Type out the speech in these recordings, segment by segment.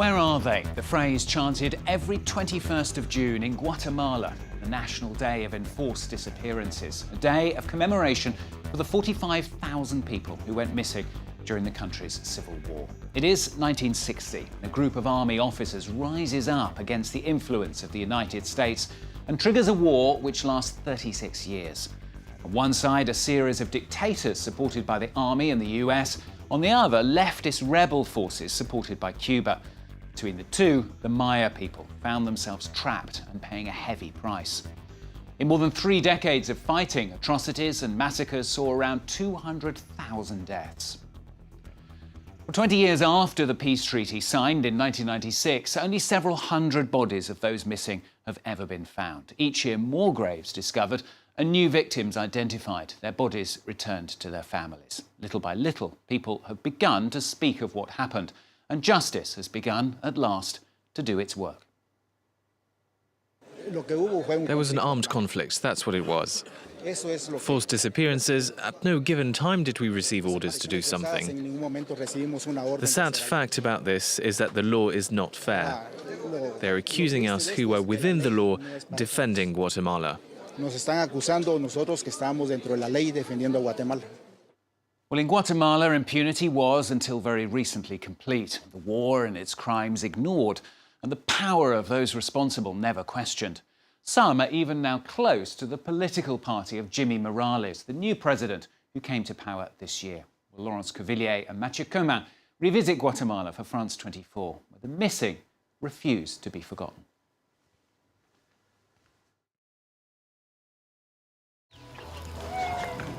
Where are they? The phrase chanted every 21st of June in Guatemala, the National Day of Enforced Disappearances, a day of commemoration for the 45,000 people who went missing during the country's civil war. It is 1960. A group of army officers rises up against the influence of the United States and triggers a war which lasts 36 years. On one side, a series of dictators supported by the army and the US. On the other, leftist rebel forces supported by Cuba. Between the two, the Maya people found themselves trapped and paying a heavy price. In more than 3 decades of fighting, atrocities and massacres saw around 200,000 deaths. 20 years after the peace treaty signed in 1996, only several hundred bodies of those missing have ever been found. Each year, more graves discovered and new victims identified, their bodies returned to their families. Little by little, people have begun to speak of what happened, and justice has begun, at last, to do its work. There was an armed conflict, that's what it was. Forced disappearances, at no given time did we receive orders to do something. The sad fact about this is that the law is not fair. They're accusing us who were within the law defending Guatemala. Well, in Guatemala, impunity was, until very recently, complete. The war and its crimes ignored, and the power of those responsible never questioned. Some are even now close to the political party of Jimmy Morales, the new president who came to power this year. Well, Laurence Cuvillier and Mathieu Comin revisit Guatemala for France 24, where the missing refuse to be forgotten.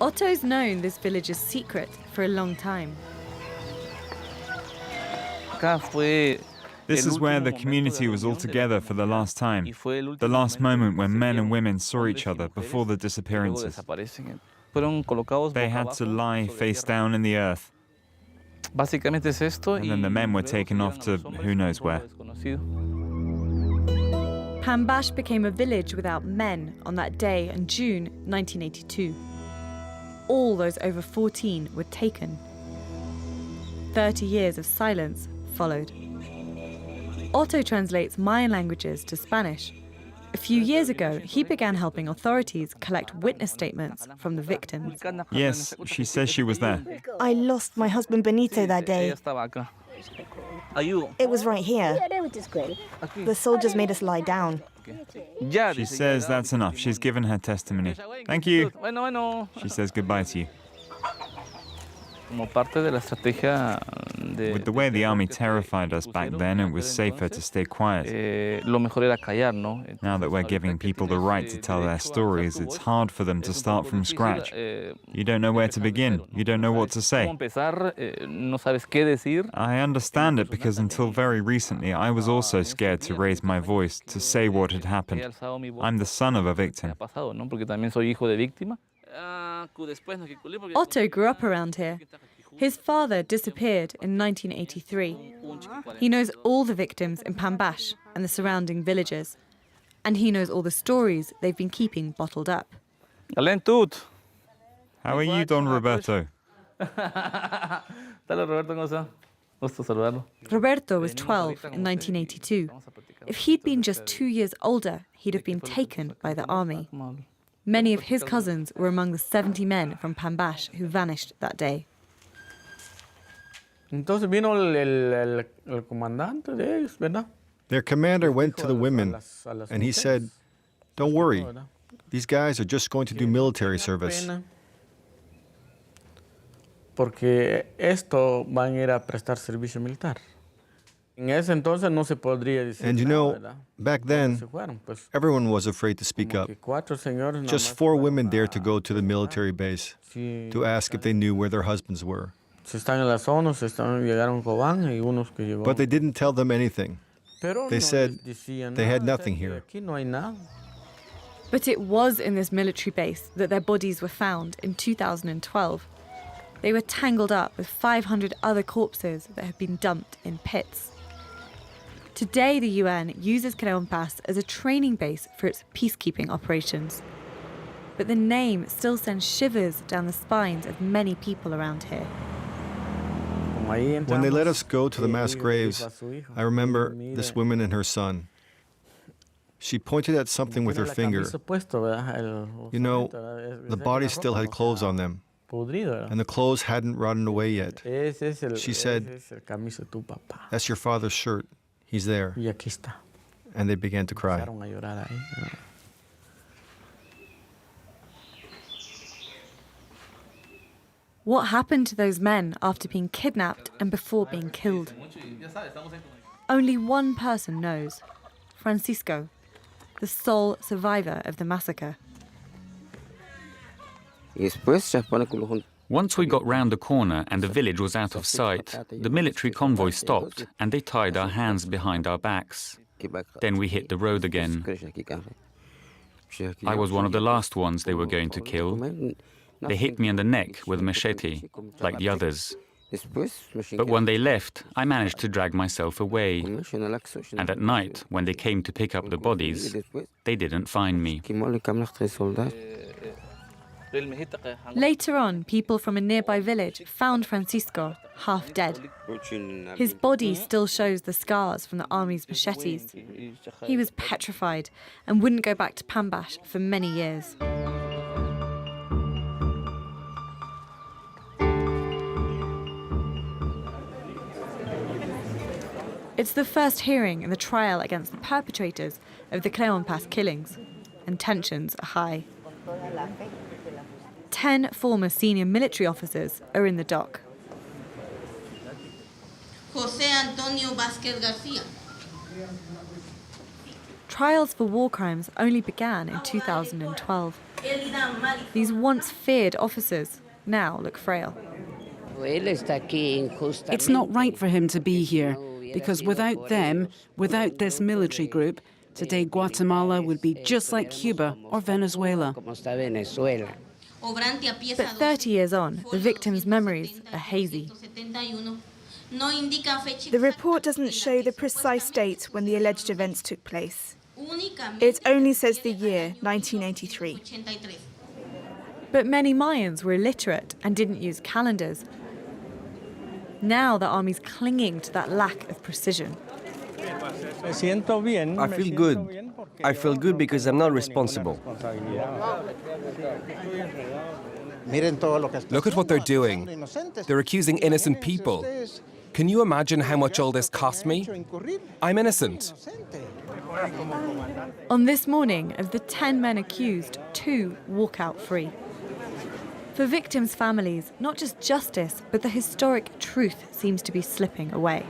Otto's known this village's secret for a long time. This is where the community was all together for the last time, the last moment when men and women saw each other before the disappearances. They had to lie face down in the earth, and then the men were taken off to who knows where. Panash became a village without men on that day in June 1982. All those over 14 were taken. 30 years of silence followed. Otto translates Mayan languages to Spanish. A few years ago, he began helping authorities collect witness statements from the victims. Yes, she says she was there. I lost my husband Benito that day. It was right here. The soldiers made us lie down. She says that's enough. She's given her testimony. Thank you. She says goodbye to you. With the way the army terrified us back then, it was safer to stay quiet. Now that we're giving people the right to tell their stories, it's hard for them to start from scratch. You don't know where to begin. You don't know what to say. I understand it because until very recently, I was also scared to raise my voice, to say what had happened. I'm the son of a victim. Otto grew up around here. His father disappeared in 1983. He knows all the victims in Panash and the surrounding villages. And he knows all the stories they've been keeping bottled up. How are you, Don Roberto? Roberto was 12 in 1982. If he'd been just 2 years older, he'd have been taken by the army. Many of his cousins were among the 70 men from Panash who vanished that day. Their commander went to the women and he said, "Don't worry, these guys are just going to do military service. And you know, back then, everyone was afraid to speak up. Just 4 women dared to go to the military base to ask if they knew where their husbands were. But they didn't tell them anything. They said they had nothing here. But it was in this military base that their bodies were found in 2012. They were tangled up with 500 other corpses that had been dumped in pits. Today, the UN uses Kanel as a training base for its peacekeeping operations. But the name still sends shivers down the spines of many people around here. When they let us go to the mass graves, I remember this woman and her son. She pointed at something with her finger. You know, the bodies still had clothes on them, and the clothes hadn't rotten away yet. She said, "That's your father's shirt. He's there." And they began to cry. What happened to those men after being kidnapped and before being killed? Only one person knows: Francisco, the sole survivor of the massacre. Once we got round the corner and the village was out of sight, the military convoy stopped and they tied our hands behind our backs. Then we hit the road again. I was one of the last ones they were going to kill. They hit me in the neck with a machete, like the others. But when they left, I managed to drag myself away. And at night, when they came to pick up the bodies, they didn't find me. Later on, people from a nearby village found Francisco half dead. His body still shows the scars from the army's machetes. He was petrified and wouldn't go back to Panash for many years. It's the first hearing in the trial against the perpetrators of the Cleon Pass killings, and tensions are high. 10 former senior military officers are in the dock. Trials for war crimes only began in 2012. These once feared officers now look frail. It's not right for him to be here, because without them, without this military group, today Guatemala would be just like Cuba or Venezuela. But 30 years on, the victims' memories are hazy. The report doesn't show the precise date when the alleged events took place. It only says the year, 1983. But many Mayans were illiterate and didn't use calendars. Now the army's clinging to that lack of precision. I feel good. I feel good because I'm not responsible. Look at what they're doing. They're accusing innocent people. Can you imagine how much all this cost me? I'm innocent. On this morning, of the 10 men accused, 2 walk out free. For victims' families, not just justice, but the historic truth seems to be slipping away.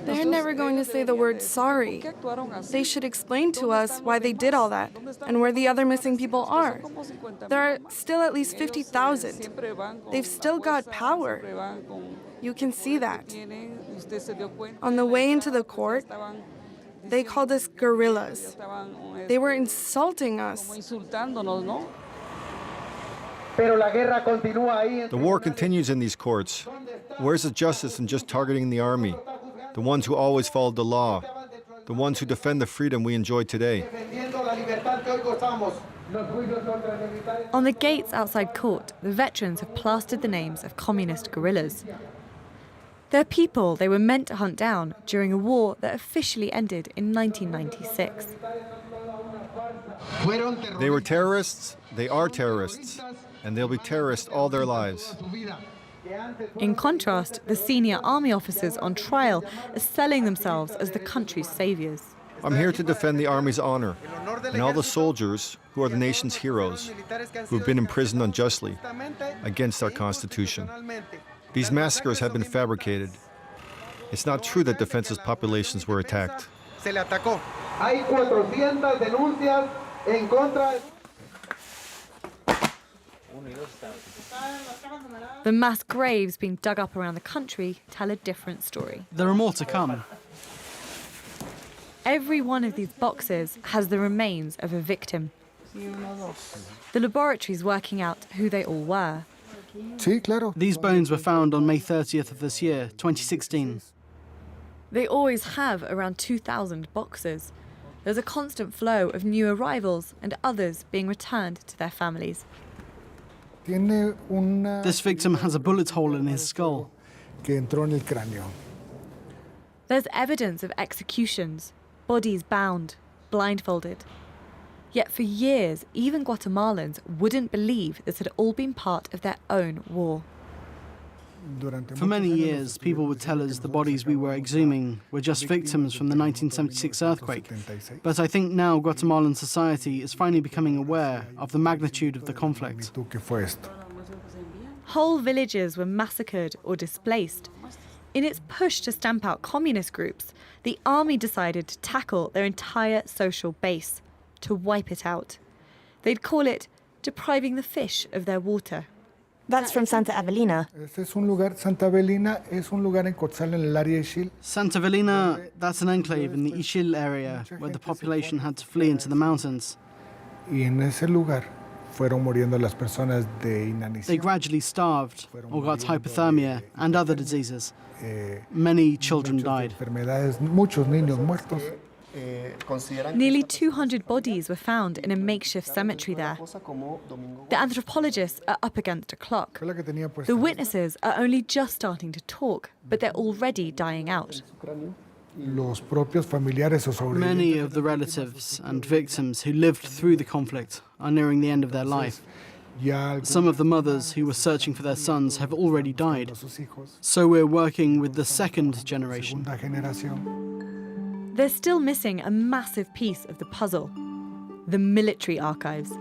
They're never going to say the word sorry. They should explain to us why they did all that and where the other missing people are. There are still at least 50,000. They've still got power. You can see that. On the way into the court, they called us guerrillas. They were insulting us. The war continues in these courts. Where's the justice in just targeting the army? The ones who always followed the law. The ones who defend the freedom we enjoy today. On the gates outside court, the veterans have plastered the names of communist guerrillas. They're people they were meant to hunt down during a war that officially ended in 1996. They were terrorists, they are terrorists, and they'll be terrorists all their lives. In contrast, the senior army officers on trial are selling themselves as the country's saviors. I'm here to defend the army's honor and all the soldiers who are the nation's heroes, who've been imprisoned unjustly against our Constitution. These massacres have been fabricated. It's not true that defenseless populations were attacked. The mass graves being dug up around the country tell a different story. There are more to come. Every one of these boxes has the remains of a victim. The laboratory's working out who they all were. These bones were found on May 30th of this year, 2016. They always have around 2,000 boxes. There's a constant flow of new arrivals and others being returned to their families. This victim has a bullet hole in his skull. There's evidence of executions, bodies bound, blindfolded. Yet for years, even Guatemalans wouldn't believe this had all been part of their own war. For many years, people would tell us the bodies we were exhuming were just victims from the 1976 earthquake. But I think now Guatemalan society is finally becoming aware of the magnitude of the conflict. Whole villages were massacred or displaced. In its push to stamp out communist groups, the army decided to tackle their entire social base, to wipe it out. They'd call it depriving the fish of their water. That's from Santa Evelina. Santa Evelina, that's an enclave in the Ixil area where the population had to flee into the mountains. They gradually starved or got hypothermia and other diseases. Many children died. Nearly 200 bodies were found in a makeshift cemetery there. The anthropologists are up against a clock. The witnesses are only just starting to talk, but they're already dying out. Many of the relatives and victims who lived through the conflict are nearing the end of their life. Some of the mothers who were searching for their sons have already died. So we're working with the second generation. They're still missing a massive piece of the puzzle: the military archives.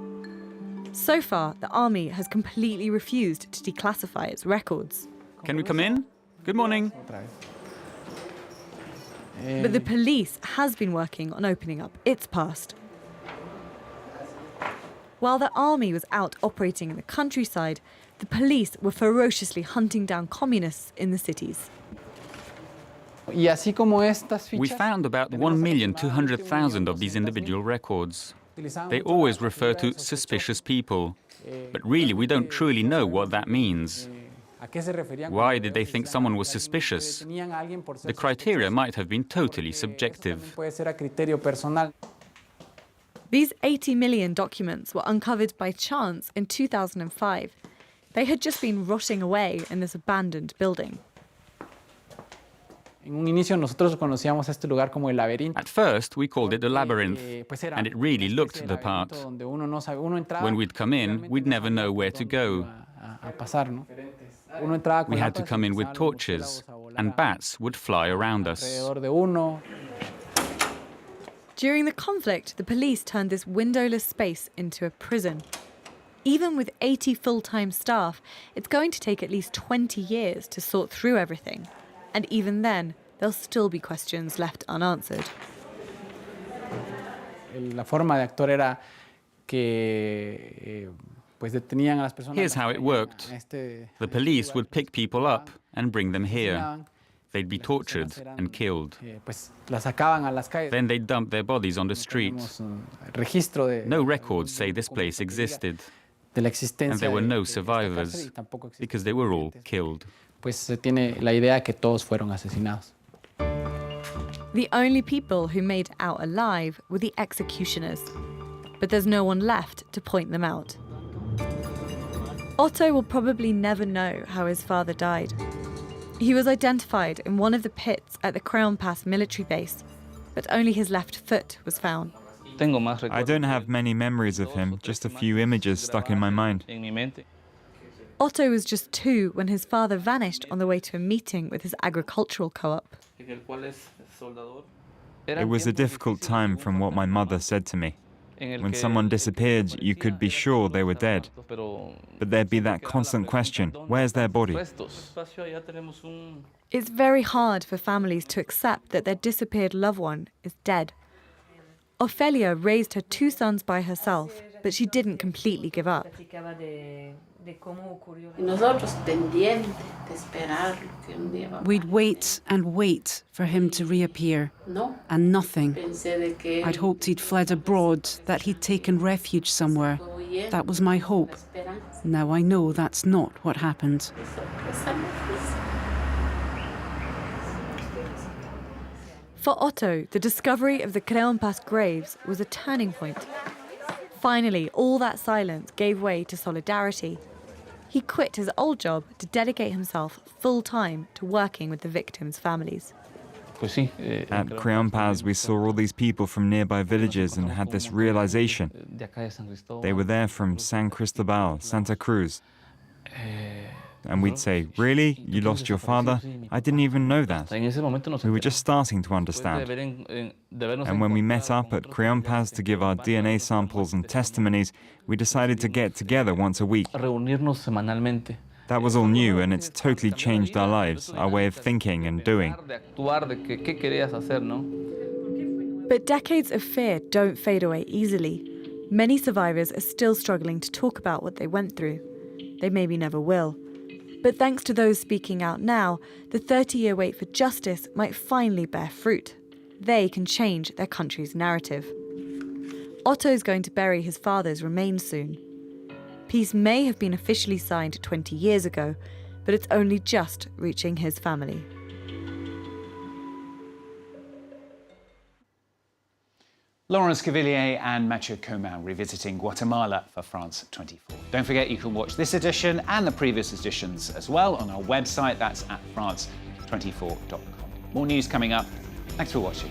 So far, the army has completely refused to declassify its records. Can we come in? Good morning. But the police has been working on opening up its past. While the army was out operating in the countryside, the police were ferociously hunting down communists in the cities. We found about 1,200,000 of these individual records. They always refer to suspicious people, but really we don't truly know what that means. Why did they think someone was suspicious? The criteria might have been totally subjective. These 80 million documents were uncovered by chance in 2005. They had just been rotting away in this abandoned building. At first, we called it the labyrinth, and it really looked the part. When we'd come in, we'd never know where to go. We had to come in with torches, and bats would fly around us. During the conflict, the police turned this windowless space into a prison. Even with 80 full-time staff, it's going to take at least 20 years to sort through everything. And even then, there'll still be questions left unanswered. Here's how it worked. The police would pick people up and bring them here. They'd be tortured and killed. Then they'd dump their bodies on the street. No records say this place existed. And there were no survivors, because they were all killed. The only people who made it out alive were the executioners. But there's no one left to point them out. Otto will probably never know how his father died. He was identified in one of the pits at the Creon Pass military base, but only his left foot was found. I don't have many memories of him, just a few images stuck in my mind. Otto was just 2 when his father vanished on the way to a meeting with his agricultural co-op. It was a difficult time from what my mother said to me. When someone disappeared, you could be sure they were dead. But there'd be that constant question, where's their body? It's very hard for families to accept that their disappeared loved one is dead. Ofelia raised her 2 sons by herself, but she didn't completely give up. We'd wait and wait for him to reappear, and nothing. I'd hoped he'd fled abroad, that he'd taken refuge somewhere. That was my hope. Now I know that's not what happened. For Otto, the discovery of the Creon Pass graves was a turning point. Finally, all that silence gave way to solidarity. He quit his old job to dedicate himself full-time to working with the victims' families. At Criampas, we saw all these people from nearby villages and had this realization. They were there from San Cristobal, Santa Cruz. And we'd say, really? You lost your father? I didn't even know that. We were just starting to understand. And when we met up at Criampas to give our DNA samples and testimonies, we decided to get together once a week. That was all new, and it's totally changed our lives, our way of thinking and doing. But decades of fear don't fade away easily. Many survivors are still struggling to talk about what they went through. They maybe never will. But thanks to those speaking out now, the 30-year wait for justice might finally bear fruit. They can change their country's narrative. Otto's going to bury his father's remains soon. Peace may have been officially signed 20 years ago, but it's only just reaching his family. Laurence Cavelier and Mathieu Comin revisiting Guatemala for France 24. Don't forget you can watch this edition and the previous editions as well on our website. That's at france24.com. More news coming up. Thanks for watching.